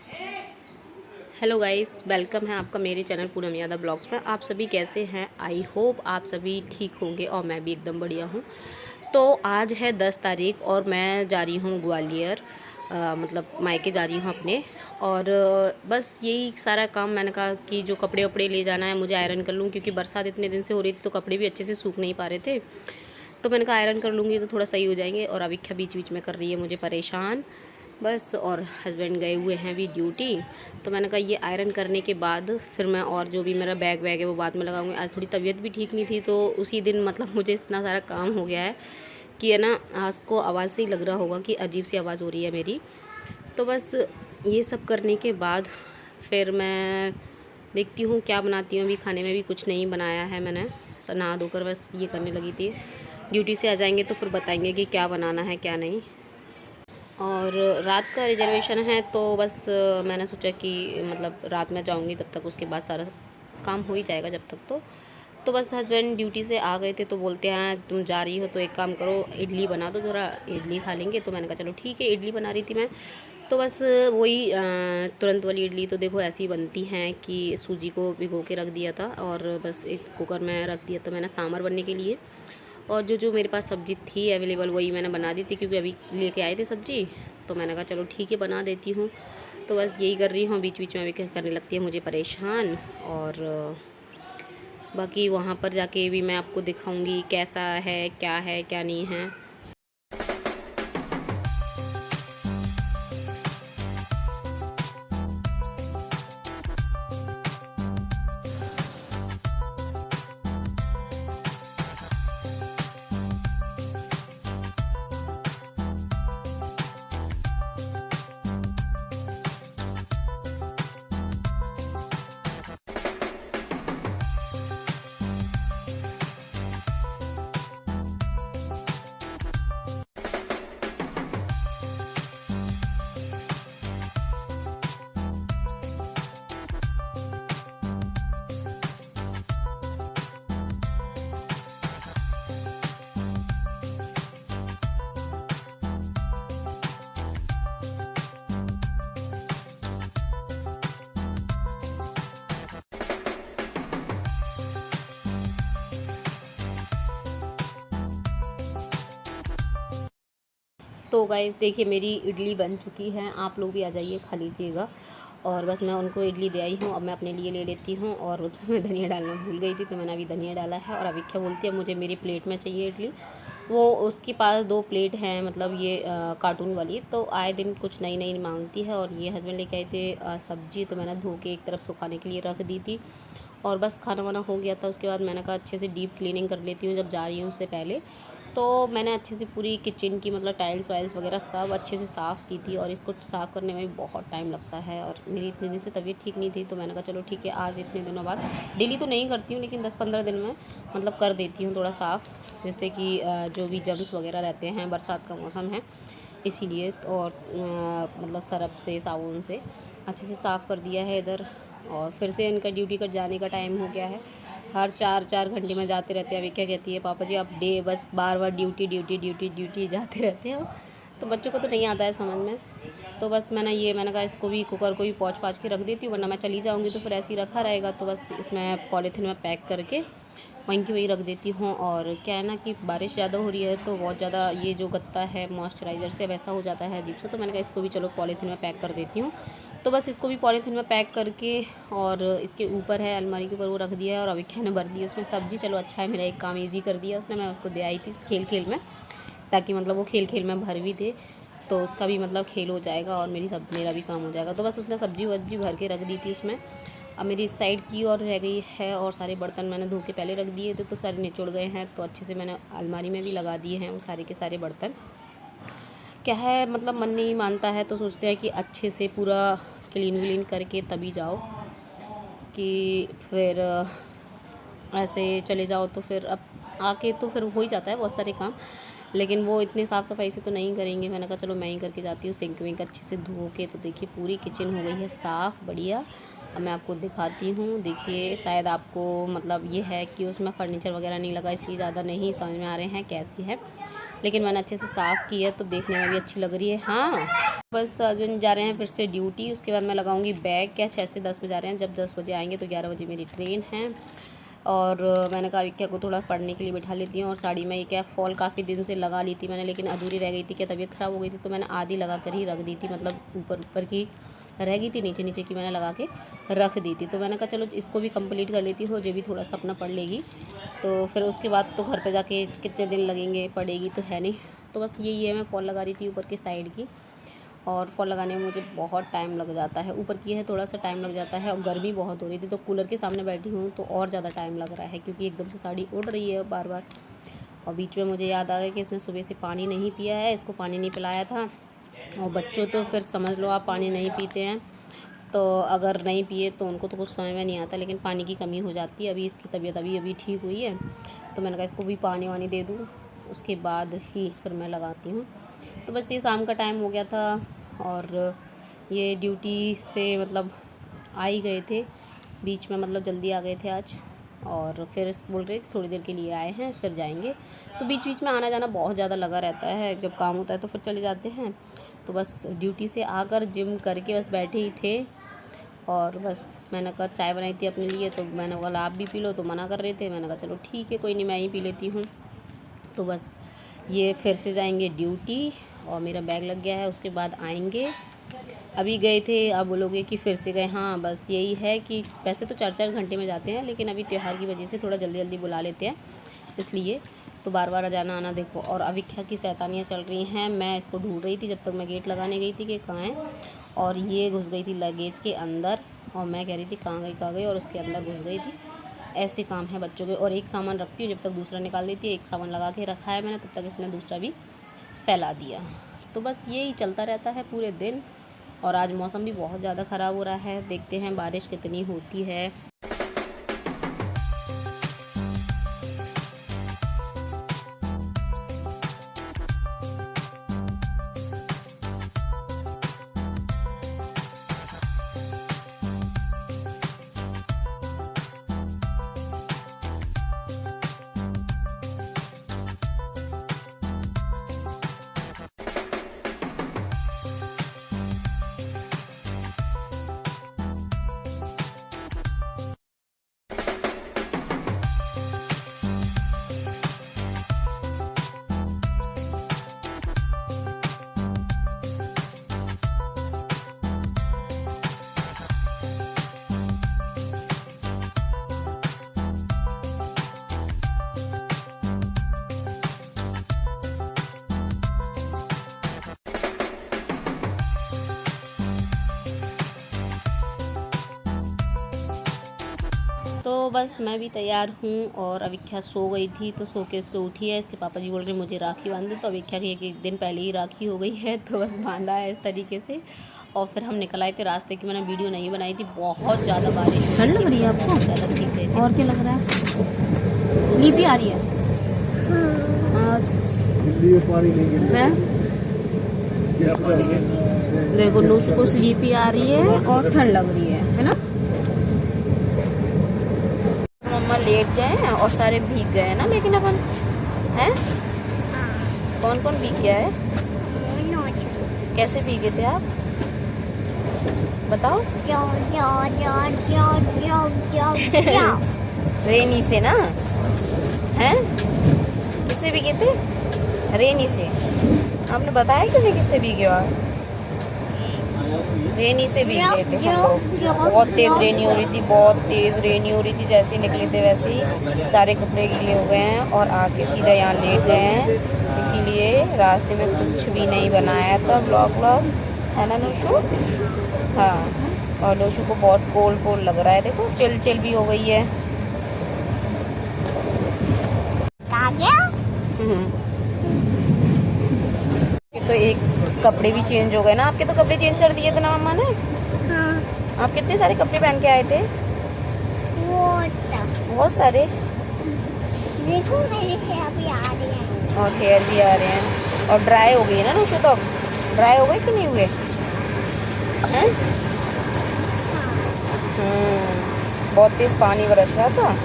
Hello guys, welcome है आपका मेरे चैनल पूनम यादव ब्लॉग्स में। आप सभी कैसे हैं? आई होप आप सभी ठीक होंगे और मैं भी एकदम बढ़िया हूँ। तो आज है 10 तारीख और मैं जा रही हूँ ग्वालियर, मतलब मायके जा रही हूँ अपने। और बस यही सारा काम मैंने कहा कि जो कपड़े वपड़े ले जाना है मुझे आयरन कर लूँ, क्योंकि बरसात इतने दिन से हो रही थी तो कपड़े भी अच्छे से सूख नहीं पा रहे थे। तो मैंने कहा आयरन कर लूँगी तो थोड़ा सही हो जाएंगे। और अभिख्या बीच बीच में कर रही है मुझे परेशान बस। और हस्बैंड गए हुए हैं भी ड्यूटी। तो मैंने कहा ये आयरन करने के बाद फिर मैं और जो भी मेरा बैग वैग है वो बाद में लगाऊंगी। आज थोड़ी तबीयत भी ठीक नहीं थी तो उसी दिन मतलब मुझे इतना सारा काम हो गया है कि है ना, आज को आवाज़ से ही लग रहा होगा कि अजीब सी आवाज़ हो रही है मेरी। तो बस ये सब करने के बाद फिर मैं देखती हूँ क्या बनाती हूँ। अभी खाने में भी कुछ नहीं बनाया है मैंने, नहा धोकर बस ये करने लगी थी। ड्यूटी से आ जाएंगे तो फिर बताएंगे कि क्या बनाना है क्या नहीं। और रात का रिजर्वेशन है तो बस मैंने सोचा कि मतलब रात में जाऊंगी तब तक उसके बाद सारा काम हो ही जाएगा जब तक। तो बस हस्बैंड ड्यूटी से आ गए थे तो बोलते हैं तुम जा रही हो तो एक काम करो, इडली बना दो, थोड़ा इडली खा लेंगे। तो मैंने कहा चलो ठीक है, इडली बना रही थी मैं। तो बस वही तुरंत वाली इडली तो देखो ऐसी बनती हैं कि सूजी को भिगो के रख दिया था और बस एक कुकर में रख दिया था मैंने सांभर बनने के लिए। और जो जो मेरे पास सब्ज़ी थी अवेलेबल वही मैंने बना दी थी, क्योंकि अभी लेके आए थे सब्ज़ी। तो मैंने कहा चलो ठीक है बना देती हूँ। तो बस यही कर रही हूँ, बीच बीच में अभी करने लगती है मुझे परेशान। और बाकी वहाँ पर जाके भी मैं आपको दिखाऊंगी कैसा है क्या नहीं है। तो गाइस देखिए मेरी इडली बन चुकी है, आप लोग भी आ जाइए खा लीजिएगा। और बस मैं उनको इडली दे आई हूँ, अब मैं अपने लिए ले लेती हूँ। और उसमें मैं धनिया डालना भूल गई थी तो मैंने अभी धनिया डाला है। और अभी क्या बोलती है मुझे मेरी प्लेट में चाहिए इडली। वो उसके पास 2 प्लेट हैं, मतलब ये कार्टून वाली। तो आए दिन कुछ नई नई मांगती है। और ये हस्बैंड लेके आए थे सब्जी, तो मैंने धो के एक तरफ सुखाने के लिए रख दी थी। और बस खाना वाना हो गया था उसके बाद मैंने कहा अच्छे से डीप क्लीनिंग कर लेती हूँ जब जा रही हूँ उससे पहले। तो मैंने अच्छे से पूरी किचन की मतलब टाइल्स वाइल्स वगैरह सब अच्छे से साफ़ की थी। और इसको साफ़ करने में भी बहुत टाइम लगता है। और मेरी इतने दिन से तबीयत ठीक नहीं थी तो मैंने कहा चलो ठीक है आज इतने दिनों बाद, डेली तो नहीं करती हूँ लेकिन 10-15 दिन में मतलब कर देती हूँ थोड़ा साफ़, जैसे कि जो भी जर्म्स वगैरह रहते हैं, बरसात का मौसम है इसीलिए। और मतलब सरफ से साबुन से अच्छे से साफ़ कर दिया है इधर। और फिर से इनका ड्यूटी कर जाने का टाइम हो गया है। हर 4-4 घंटे में जाते रहते हैं। अभी क्या कहती है पापा जी आप डे बस बार बार ड्यूटी ड्यूटी ड्यूटी ड्यूटी जाते रहते हो। तो बच्चों को तो नहीं आता है समझ में। तो बस मैंने कहा इसको भी कुकर को भी पहुँच पाँच के रख देती हूँ, वरना मैं चली जाऊँगी तो फिर ऐसे ही रखा रहेगा। तो बस इसमें पॉलीथीन में पैक करके वहीं की वहीं रख देती हूँ। और क्या है ना कि बारिश ज़्यादा हो रही है तो बहुत ज़्यादा ये जो गत्ता है मॉइस्चराइज़र से वैसा हो जाता है अजीब से। तो मैंने कहा इसको भी चलो पॉलीथीन में पैक कर देती हूँ। तो बस इसको भी पॉलीथीन में पैक करके और इसके ऊपर है अलमारी के ऊपर वो रख दिया है। और अभी क्या ने भर दी उसमें सब्ज़ी। चलो अच्छा है मेरा एक काम ईजी कर दिया उसने, मैं उसको दे आई थी खेल खेल में, ताकि मतलब वो खेल खेल में भर भी दे तो उसका भी मतलब खेल हो जाएगा और मेरा भी काम हो जाएगा। तो बस उसने सब्ज़ी वब्जी भर के रख दी थी उसमें। अब मेरी इस साइड की और रह गई है। और सारे बर्तन मैंने धो के पहले रख दिए थे तो सारे निचुड़ गए हैं, तो अच्छे से मैंने अलमारी में भी लगा दिए हैं वो सारे के सारे बर्तन। क्या है मतलब मन नहीं मानता है तो सोचते हैं कि अच्छे से पूरा क्लीन व्लीन करके तभी जाओ, कि फिर ऐसे चले जाओ तो फिर अब आके तो फिर हो ही जाता है बहुत सारे काम। लेकिन वो इतनी साफ़ सफाई से तो नहीं करेंगे। मैंने कहा चलो मैं ही करके जाती हूँ सिंक विंक अच्छे से धो के। तो देखिए पूरी किचन हो गई है साफ़ बढ़िया। अब मैं आपको दिखाती हूँ। देखिए शायद आपको मतलब ये है कि उसमें फ़र्नीचर वगैरह नहीं लगा इसलिए ज़्यादा नहीं समझ में आ रहे हैं कैसी है, लेकिन मैंने अच्छे से साफ़ की है तो देखने में भी अच्छी लग रही है। हाँ बस हस्बैंड जा रहे हैं फिर से ड्यूटी, उसके बाद मैं लगाऊंगी बैग। क्या 6 से 10 बजे आ रहे हैं, जब 10 बजे आएंगे तो 11 बजे मेरी ट्रेन है। और मैंने कहा क्या को थोड़ा पढ़ने के लिए बिठा लेती हूँ। और साड़ी में ये क्या फॉल काफ़ी दिन से लगा ली थी मैंने, लेकिन अधूरी रह गई थी, क्या तबीयत ख़राब हो गई थी तो मैंने आधी लगा कर ही रख दी थी, मतलब ऊपर ऊपर की रह गई थी, नीचे नीचे की मैंने लगा के रख दी थी। तो मैंने कहा चलो इसको भी कंप्लीट कर लेती हूँ, जो भी थोड़ा सा अपना पढ़ लेगी तो फिर उसके बाद तो घर पे जाके कितने दिन लगेंगे, पढ़ेगी तो है नहीं। तो बस यही है, मैं फॉल लगा रही थी ऊपर की साइड की। और फॉल लगाने में मुझे बहुत टाइम लग जाता है, ऊपर की है थोड़ा सा टाइम लग जाता है। और गर्मी बहुत हो रही थी तो कूलर के सामने बैठी हूँ तो और ज़्यादा टाइम लग रहा है, क्योंकि एकदम से साड़ी उड़ रही है बार बार। और बीच में मुझे याद आ गया कि इसने सुबह से पानी नहीं पिया है, इसको पानी नहीं पिलाया था। और बच्चों तो फिर समझ लो आप पानी नहीं पीते हैं, तो अगर नहीं पिए तो उनको तो कुछ समझ में नहीं आता, लेकिन पानी की कमी हो जाती है। अभी इसकी तबीयत अभी ठीक हुई है तो मैंने कहा इसको भी पानी वानी दे दूँ, उसके बाद ही फिर मैं लगाती हूँ। तो बस ये शाम का टाइम हो गया था और ये ड्यूटी से मतलब आ ही गए थे बीच में, मतलब जल्दी आ गए थे आज। और फिर बोल रहे थोड़ी देर के लिए आए हैं फिर जाएंगे। तो बीच बीच में आना जाना बहुत ज़्यादा लगा रहता है, जब काम होता है तो फिर चले जाते हैं। तो बस ड्यूटी से आकर जिम करके बस बैठे ही थे। और बस मैंने कहा चाय बनाई थी अपने लिए, तो मैंने बोला आप भी पी लो, तो मना कर रहे थे। मैंने कहा चलो ठीक है कोई नहीं, मैं ही पी लेती हूँ। तो बस ये फिर से जाएंगे ड्यूटी और मेरा बैग लग गया है, उसके बाद आएंगे। अभी गए थे, अब बोलोगे कि फिर से गए। हाँ बस यही है कि वैसे तो 4-4 घंटे में जाते हैं, लेकिन अभी त्यौहार की वजह से थोड़ा जल्दी जल्दी बुला लेते हैं, इसलिए तो बार बार जाना आना। देखो और अविख्या की शैतानियाँ चल रही हैं। मैं इसको ढूंढ रही थी जब तक मैं गेट लगाने गई थी कि कहाँ है, और ये घुस गई थी लगेज के अंदर। और मैं कह रही थी कहाँ गई, और उसके अंदर घुस गई थी। ऐसे काम है बच्चों के। और एक सामान रखती हूँ जब तक दूसरा निकाल देती है, एक सामान लगा के रखा है मैंने, तब तक इसने दूसरा भी फैला दिया। तो बस यही चलता रहता है पूरे दिन। और आज मौसम भी बहुत ज़्यादा ख़राब हो रहा है, देखते हैं बारिश कितनी होती है। तो बस मैं भी तैयार हूँ और अविख्या सो गई थी, तो सो के उसको उठी है। इसके पापा जी बोल रहे मुझे राखी बांध दो, तो अविख्या की एक दिन पहले ही राखी हो गई है, तो बस बांधा है इस तरीके से। और फिर हम निकल आए थे। रास्ते की मैंने वीडियो नहीं बनाई थी, बहुत ज़्यादा बारिश। ठंड लग रही है आपको? ज़्यादा ठीक थे। और क्या लग रहा है? स्लीपी आ रही है? देखो नूस को स्लीपी आ रही है और ठंड लग रही है ना। मम्मा लेट गए हैं और सारे भीग गए हैं ना, लेकिन अपन हैं कौन कौन भीग गया है? कैसे भीगे थे आप बताओ? रेनी से ना, हैं किससे भीगे थे? रेनी से। आपने बताया क्यों नहीं किससे भीगे हो आप? रेनी से भीग गए थे हम लोग। बहुत तेज रेनी हो रही थी, बहुत तेज रेनी हो रही थी। जैसे ही निकले थे वैसे ही सारे कपड़े गीले हो गए हैं और आके सीधा यहाँ लेट गए हैं। इसीलिए रास्ते में कुछ भी नहीं बनाया था ब्लॉग है ना नूशू? हाँ, और नूशू को बहुत कोल्ड कोल्ड लग रहा है। देखो चिल चिल भी हो गई है। तो एक कपड़े भी चेंज हो गए ना आपके, तो कपड़े चेंज कर दिए थे ना मम्मा ने? हाँ। आप कितने सारे कपड़े पहन के आए थे? बहुत सारे। देखो मेरे हेयर भी आ रहे हैं। और हेयर भी आ रहे हैं और ड्राई हो गई है ना नूशू? तो ड्राई हो गए कि नहीं हुए हैं? बहुत तेज पानी बरस रहा था।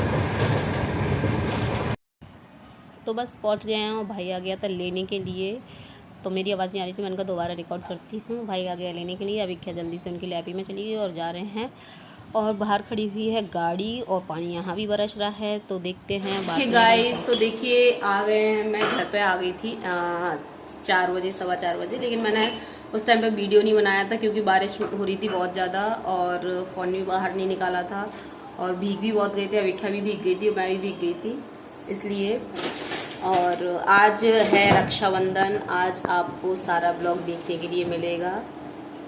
तो बस पहुंच गए हैं और भाई आ गया था लेने के लिए। तो मेरी आवाज़ नहीं आ रही थी, मैंने कहा दोबारा रिकॉर्ड करती हूँ। भाई आ गया लेने के लिए, अभी क्या जल्दी से उनकी लैबी में चली गई और जा रहे हैं। और बाहर खड़ी हुई है गाड़ी और पानी यहाँ भी बरस रहा है, तो देखते हैं बात। गाइस तो देखिए आ गए हैं, मैं घर पे आ गई थी 4 बजे 4:15 बजे, लेकिन मैंने उस टाइम पे वीडियो नहीं बनाया था क्योंकि बारिश हो रही थी बहुत ज़्यादा और फ़ोन भी बाहर नहीं निकाला था और भीग भी बहुत गए थे। अविख्या भी भीग गई थी और मैं भी भीग गई थी इसलिए। और आज है रक्षाबंधन, आज आपको सारा ब्लॉग देखने के लिए मिलेगा,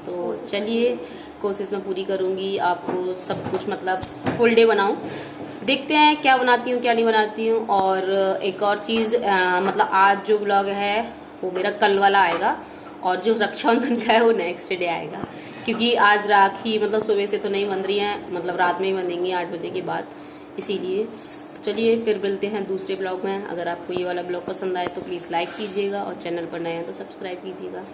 तो चलिए कोशिश मैं पूरी करूँगी आपको सब कुछ मतलब फुल डे बनाऊँ। देखते हैं क्या बनाती हूँ क्या नहीं बनाती हूँ। और एक और चीज़ मतलब आज जो ब्लॉग है वो मेरा कल वाला आएगा और जो रक्षाबंधन का है वो नेक्स्ट डे आएगा, क्योंकि आज राखी मतलब सुबह से तो नहीं बंध रही हैं, मतलब रात में ही बंधेंगी 8 बजे के बाद, इसीलिए। चलिए फिर मिलते हैं दूसरे ब्लॉग में। अगर आपको ये वाला ब्लॉग पसंद आए तो प्लीज़ लाइक कीजिएगा और चैनल पर नए हैं तो सब्सक्राइब कीजिएगा।